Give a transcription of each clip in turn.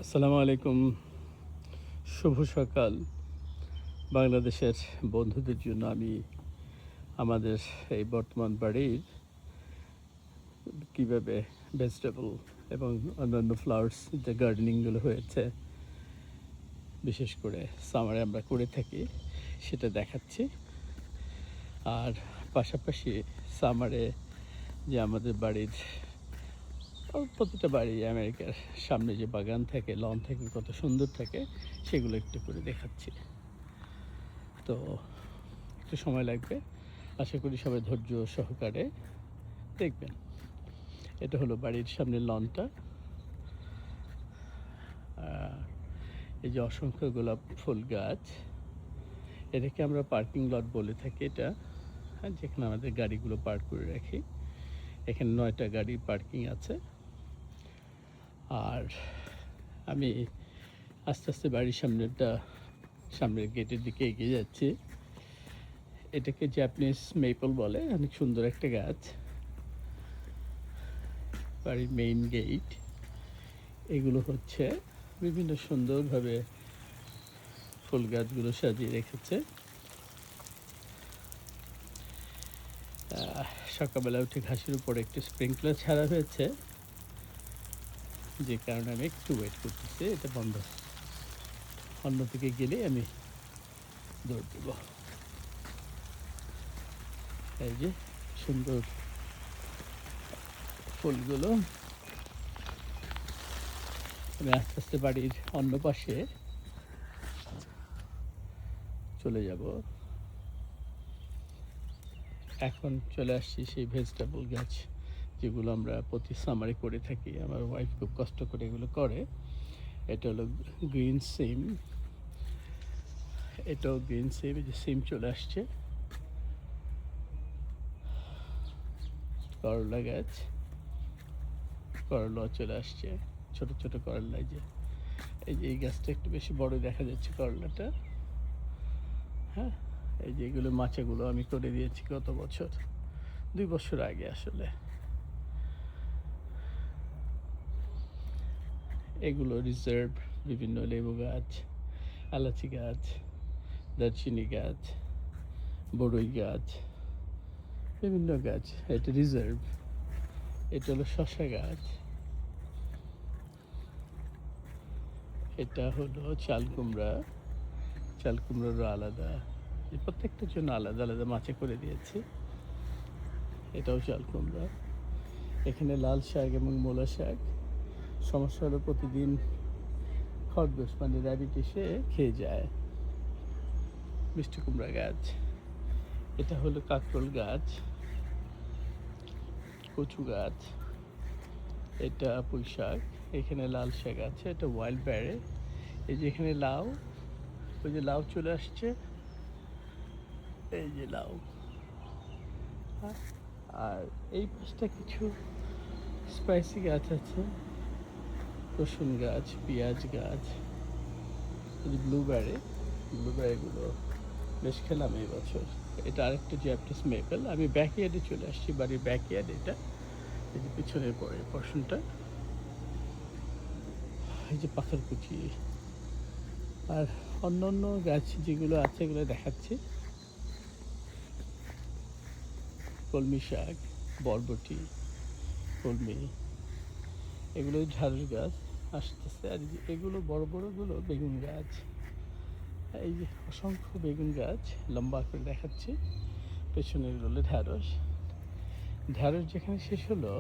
আসসালামু আলাইকুম। শুভ সকাল। বাংলাদেশের বন্ধুদের জন্য আমি আমাদের এই বর্তমান বাড়ির কীভাবে ভেজিটেবল এবং অন্যান্য ফ্লাওয়ার্স যে গার্ডেনিংগুলো হয়েছে, বিশেষ করে সামারে আমরা করে থাকি, সেটা দেখাচ্ছি। আর পাশাপাশি সামারে যে আমাদের বাড়ির প্রতিটা বাড়ি আমেরিকার সামনে যে বাগান থাকে, লন থাকে, কত সুন্দর থাকে, সেগুলো একটু করে দেখাচ্ছি। তো একটু সময় লাগবে, আশা করি সবাই ধৈর্য সহকারে দেখবেন। এটা হলো বাড়ির সামনের লনটা। এই যে অসংখ্য গোলাপ ফুল গাছ, এটাকে আমরা পার্কিং লট বলে থাকি। এটা যেখানে আমাদের গাড়িগুলো পার্ক করে রাখি। এখানে 9টা গাড়ি পার্কিং আছে। আর আমি আস্তে আস্তে বাড়ির সামনের গেটের দিকে এগিয়ে যাচ্ছি। এটাকে জাপানিজ মেপল বলে, অনেক সুন্দর একটা গাছ। বাড়ির মেইন গেট। এগুলো হচ্ছে বিভিন্ন সুন্দরভাবে ফুল গাছগুলো সাজিয়ে রেখেছে। সকালবেলা উঠে ঘাসের উপরে একটু স্প্রিংকলার ছাড়া হয়েছে, যে কারণে আমি একটু ওয়েট করতেছি এটা বন্ধ। অন্যদিকে গেলে আমি দৌড় দেব। এই যে সুন্দর ফুলগুলো। আমি আস্তে আস্তে বাড়ির অন্য পাশে চলে যাব। এখন চলে আসছি সেই ভেজিটেবল গাছ যেগুলো আমরা প্রতি সামারে করে থাকি। আমার ওয়াইফ খুব কষ্ট করে এগুলো করে। এটা হলো গ্রিন সিম। এটাও গ্রিন সিম। এই যে সিম চলে আসছে। করলা গাছ, করলা চলে আসছে, ছোট ছোট করলা। এই গাছটা একটু বেশি বড় দেখা যাচ্ছে করলাটা। হ্যাঁ, এই যে এগুলো মাচাগুলো আমি করে দিয়েছি গত বছর, 2 বছর আগে আসলে। এগুলো রিজার্ভ বিভিন্ন লেবু গাছ, এলাচি গাছ, দারচিনি গাছ, বড়ই গাছ, বিভিন্ন গাছ। এটা রিজার্ভ। এটা হলো শসা গাছ। এটা হলো চাল কুমড়া। চাল কুমড়োরও আলাদা, প্রত্যেকটার জন্য আলাদা আলাদা মাচা করে দিয়েছি। এটাও চাল কুমড়া। এখানে লাল শাক এবং মূলা শাক। সমস্যা হলো প্রতিদিন খরগোশ মানে র্যাবিট এসে খেয়ে যায়। মিষ্টি কুমড়া গাছ। এটা হলো কাঁকরোল গাছ, কচু গাছ। এটা পুঁই শাক। এখানে লাল শাক আছে, এটা ওয়াইল্ড ব্যারে। এই যে এখানে লাউ, ওই যে লাউ চলে আসছে, এই যে লাউ। হ্যাঁ, আর এই পাশটা কিছু স্পাইসি গাছ আছে, রসুন গাছ, পেঁয়াজ গাছ, এই যে ব্লুবেরিগুলো বেশ খেলাম এই বছর। এটা আরেকটা জ্যাপানিজ মেপেল। আমি ব্যাকইয়ার্ডে চলে আসছি, বাড়ির ব্যাকইয়ার্ড এটা। এই যে পিছনের পরে পোর্শনটা, এই যে পাথরকুচি। আর অন্য অন্য গাছ যেগুলো আছে এগুলো দেখাচ্ছি। কলমি শাক, বরবটি, কলমি, এগুলো ঢ্যাঁড়স গাছ আসতেছে। আর এগুলো বড় বড়গুলো বেগুন গাছ। এই যে অসংখ্য বেগুন গাছ লম্বা করে দেখাচ্ছি। পেছনের হলো ঢ্যাঁড়স। ঢ্যাঁড়স যেখানে শেষ হলো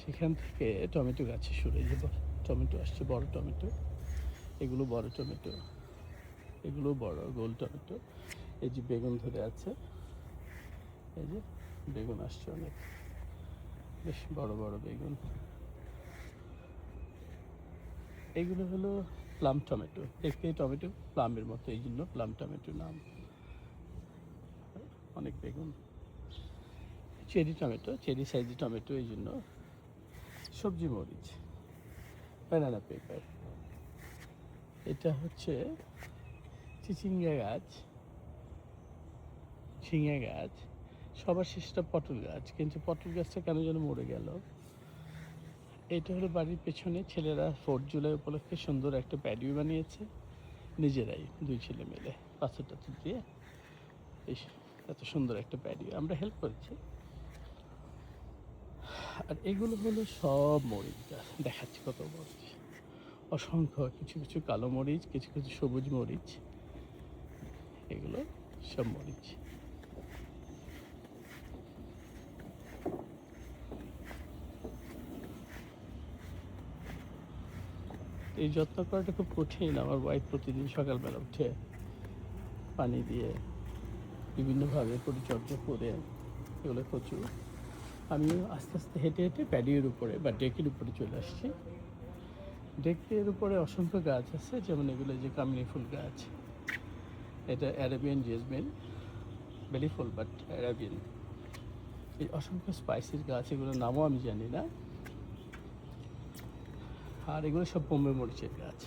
সেখান থেকে টমেটো গাছে সরে যাব। টমেটো আসছে, বড় টমেটো। এগুলো বড় টমেটো, এগুলো বড় গোল টমেটো। এই যে বেগুন ধরে আছে, এই যে বেগুন আসছে অনেক, বেশ বড় বড় বেগুন। এগুলো হলো প্লাম টমেটো। দেখতে টমেটো প্লামের মতো, এই জন্য প্লাম টমেটো নাম। অনেক বেগুন। Cherry tomato, cherry Saiji tomato, এই জন্য। সবজি মরিচ, ব্যানানা পেপার। এটা হচ্ছে চিচিঙ্গা গাছ, ঝিঙে গাছ। সবার শেষটা পটল গাছ, কিন্তু পটল গাছটা কেন যেন মরে গেল। এটা হলো বাড়ির পেছনে ছেলেরা 4 জুলাই উপলক্ষে সুন্দর একটা প্যাডিও বানিয়েছে নিজেরাই, 2 ছেলে মিলে পাথর টাথর দিয়ে বেশ এত সুন্দর একটা প্যাডিও আমরা হেল্প করেছি। আর এগুলো হলো সব মরিচ গাছ, দেখাচ্ছি কত মরিচ, অসংখ্য, কিছু কিছু কালো মরিচ, কিছু কিছু সবুজ মরিচ, এগুলো সব মরিচ। এই যত্ন করাটা খুব কঠিন। আমার ওয়াইফ প্রতিদিন সকালবেলা উঠে পানি দিয়ে বিভিন্নভাবে পরিচর্যা করে এগুলো প্রচুর। আমিও আস্তে আস্তে হেঁটে হেঁটে প্যাডিওর উপরে বা ডেকের উপরে চলে আসছি। ডেকের উপরে অসংখ্য গাছ আছে, যেমন এগুলো যে কামিনী ফুল গাছ, এটা অ্যারাবিয়ান জেসমিন, বেলি ফুল বাট অ্যারাবিয়ান। এই অসংখ্য স্পাইসির গাছ, এগুলোর নামও আমি জানি না। আর এগুলো সব বোম্বে মরিচের গাছ।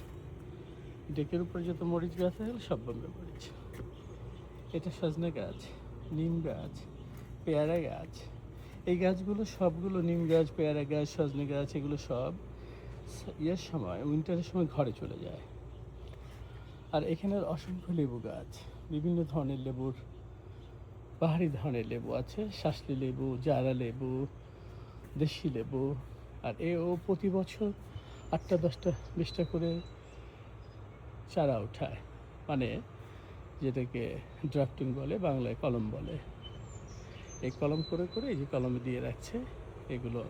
ডেকের উপরে যত মরিচ গাছ আছে সব বোম্বে মরিচ। এটা সজনে গাছ, নিম গাছ, পেয়ারা গাছ। এই গাছগুলো সবগুলো, নিম গাছ, পেয়ারা গাছ, সজনে গাছ, এগুলো সব ইয়ের সময়, উইন্টারের সময় ঘরে চলে যায়। আর এখানের অসংখ্য লেবু গাছ, বিভিন্ন ধরনের লেবুর, পাহাড়ি ধরনের লেবু আছে, শাসলি লেবু, জারা লেবু, দেশি লেবু। আর ও প্রতি বছর 8টা 10টা 20টা করে চারা ওঠায়, মানে যেটাকে ড্রাফটিং বলে, বাংলায় কলম বলে। এই কলম করে করে এই যে কলমে দিয়ে রাখছে, এগুলো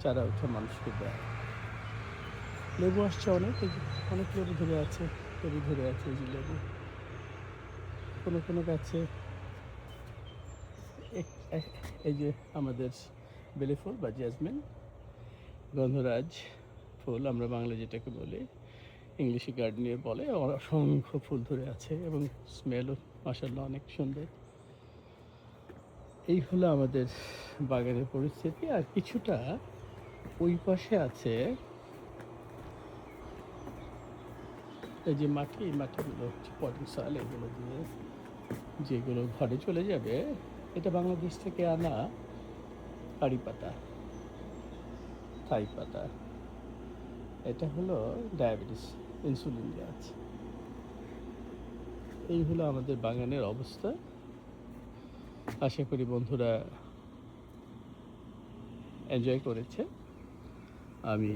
চারা উঠে মানুষকে দেয়। লেবু আসছে অনেক, এই যে অনেক লেবু ধরে আছে, লেবু ধরে আছে, এই যে লেবু। কোনো কোনো গাছে এই যে আমাদের বেলি ফুল বা জেসমিন, গন্ধরাজ ফুল আমরা বাংলা যেটাকে বলি, ইংলিশে গার্ডেনিয়া বলে, অসংখ্য ফুল ধরে আছে এবং স্মেলও মাশাআল্লাহ অনেক সুন্দর। এই হলো আমাদের বাগানের পরিস্থিতি। আর কিছুটা ওই পাশে আছে এই যে মাটি, এই মাটিগুলো হচ্ছে পটিং সয়েল, এগুলো দিয়ে যেগুলো ঘরে চলে যাবে, এটা বাংলাদেশ থেকে আনা কারি পাতা, থাই পাতা। এটা হলো ডায়াবেটিস ইনসুলিন গাছ। এই হলো আমাদের বাগানের অবস্থা। আশা করি বন্ধুরা এনজয় করেছে। আমি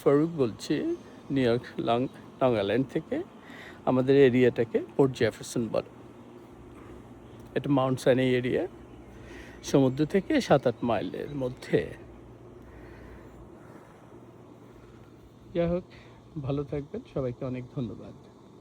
ফারুক বলছি, নিউ ইয়র্ক লং আইল্যান্ড থেকে। আমাদের এরিয়াটাকে পোর্ট জেফারসন বলে। এটা মাউন্ট সাইনাই এরিয়া, সমুদ্র থেকে 7-8 মাইলের মধ্যে। যাই হোক, ভালো থাকবেন, সবাইকে অনেক ধন্যবাদ।